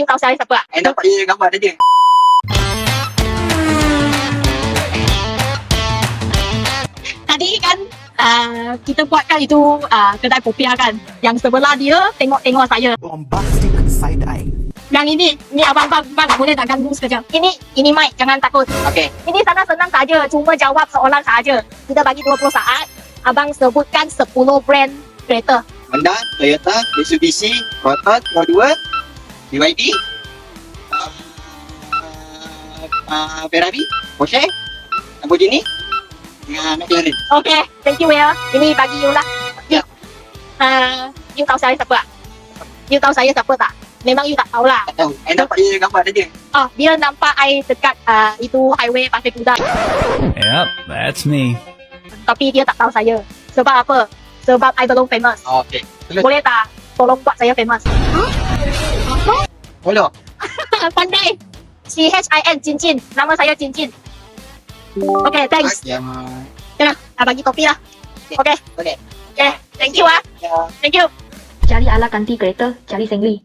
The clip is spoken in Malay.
you tahu saya siapa? I nampak dia gambar dia. Tadi kan kita buatkan itu kedai popiah kan. Yang sebelah dia tengok saya. Bombastic side eye. Yang ini abang boleh tak ganggu sekejap? Ini mic, jangan takut. Okey. Ini sana senang saja, cuma jawab soalan saja. Kita bagi 20 saat. Abang sebutkan 10 brand kereta. Honda, Toyota, Mitsubishi, Proton, Pro 2, BYD, Ferrari, Porsche, Lamborghini, dengan McLaren. Okay, thank you ya. Ini bagi you lah. Ya. You tahu saya siapa? You tahu saya siapa tak? Memang you tak tahu lah. Tak tahu. I nampak dia gambar dia. Oh, dia nampak I dekat itu highway Pasir Kuda. Yep, that's me. Tapi dia tak tahu saya. Sebab apa? Sebab I belum famous. Okey. Terus. Boleh tak? Tolong buat saya famous. Follow. Pandai. CHIN, Cincin. Nama saya Cincin. Okay, thanks. Ya. Kena, bagi topi lah. Okay. Boleh. Okay, thank you ah. Ya. Thank you. Cari ala ganti kereta, cari Sengli.